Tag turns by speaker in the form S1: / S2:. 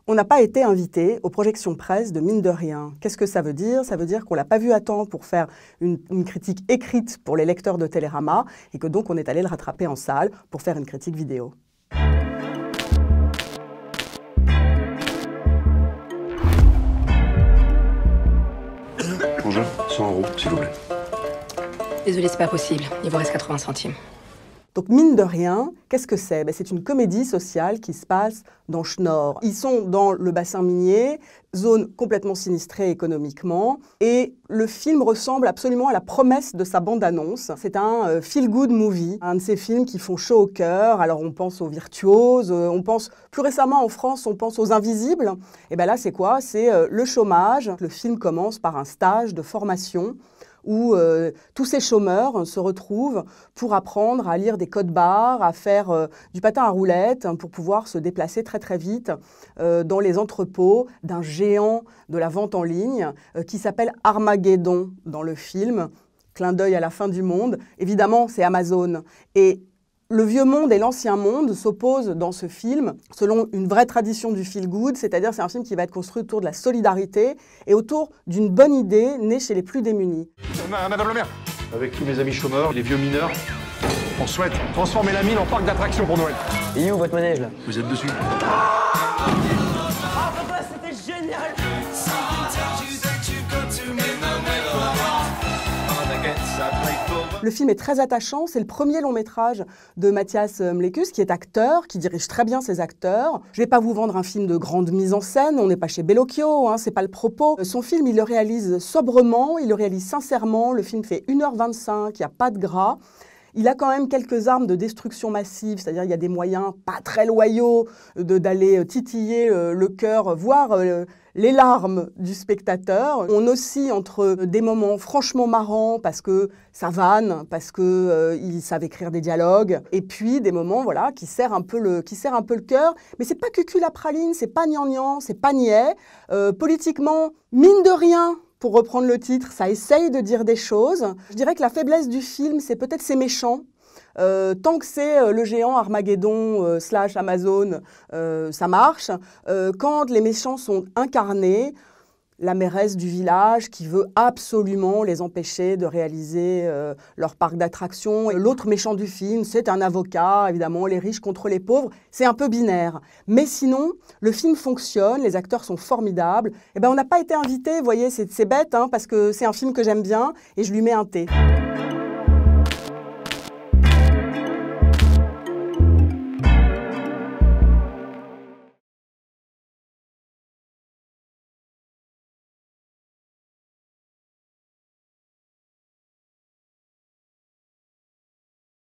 S1: On n'a pas été invité aux projections presse de Mine de rien. Qu'est-ce que ça veut dire? Ça veut dire qu'on ne l'a pas vu à temps pour faire une critique écrite pour les lecteurs de Télérama et que donc on est allé le rattraper en salle pour faire une critique vidéo.
S2: Bonjour, 100 €, s'il vous plaît.
S3: Désolée, c'est pas possible. Il vous reste 80 centimes.
S1: Donc, Mine de rien, qu'est-ce que c'est? C'est une comédie sociale qui se passe dans Schnorr. Ils sont dans le bassin minier, zone complètement sinistrée économiquement, et le film ressemble absolument à la promesse de sa bande-annonce. C'est un feel-good movie, un de ces films qui font chaud au cœur. Alors, on pense aux virtuoses, on pense, plus récemment en France, on pense aux invisibles. Et bien là, c'est quoi? C'est le chômage. Le film commence par un stage de formation où tous ces chômeurs se retrouvent pour apprendre à lire des codes barres, à faire du patin à roulettes, pour pouvoir se déplacer très très vite dans les entrepôts d'un géant de la vente en ligne qui s'appelle Armageddon dans le film. Clin d'œil à la fin du monde. Évidemment, c'est Amazon. Et le vieux monde et l'ancien monde s'opposent dans ce film selon une vraie tradition du feel-good, c'est-à-dire c'est un film qui va être construit autour de la solidarité et autour d'une bonne idée née chez les plus démunis.
S4: Madame le maire, avec tous mes amis chômeurs, les vieux mineurs, on souhaite transformer la mine en parc d'attractions pour Noël.
S5: Et où votre manège là?
S4: Vous êtes dessus?
S5: Ah papa, c'était génial!
S1: Le film est très attachant, c'est le premier long métrage de Mathias Mlékus, qui est acteur, qui dirige très bien ses acteurs. Je ne vais pas vous vendre un film de grande mise en scène, on n'est pas chez Bellocchio, c'est pas le propos. Son film, il le réalise sobrement, il le réalise sincèrement, le film fait 1h25, il n'y a pas de gras. Il a quand même quelques armes de destruction massive, c'est-à-dire il y a des moyens pas très loyaux d'aller titiller le cœur, voire les larmes du spectateur. On oscille entre des moments franchement marrants parce que ça vanne, parce qu'ils savent écrire des dialogues, et puis des moments voilà, qui serrent un peu le cœur. Mais c'est pas cucul-la-praline, c'est pas gnangnan, c'est pas niais. Politiquement, mine de rien, pour reprendre le titre, ça essaye de dire des choses. Je dirais que la faiblesse du film, c'est peut-être ses méchants. Tant que c'est le géant Armageddon / Amazon, ça marche. Quand les méchants sont incarnés, la mairesse du village qui veut absolument les empêcher de réaliser leur parc d'attractions. L'autre méchant du film, c'est un avocat, évidemment, les riches contre les pauvres. C'est un peu binaire. Mais sinon, le film fonctionne, les acteurs sont formidables. Et on n'a pas été invité, vous voyez, c'est bête, parce que c'est un film que j'aime bien et je lui mets un T.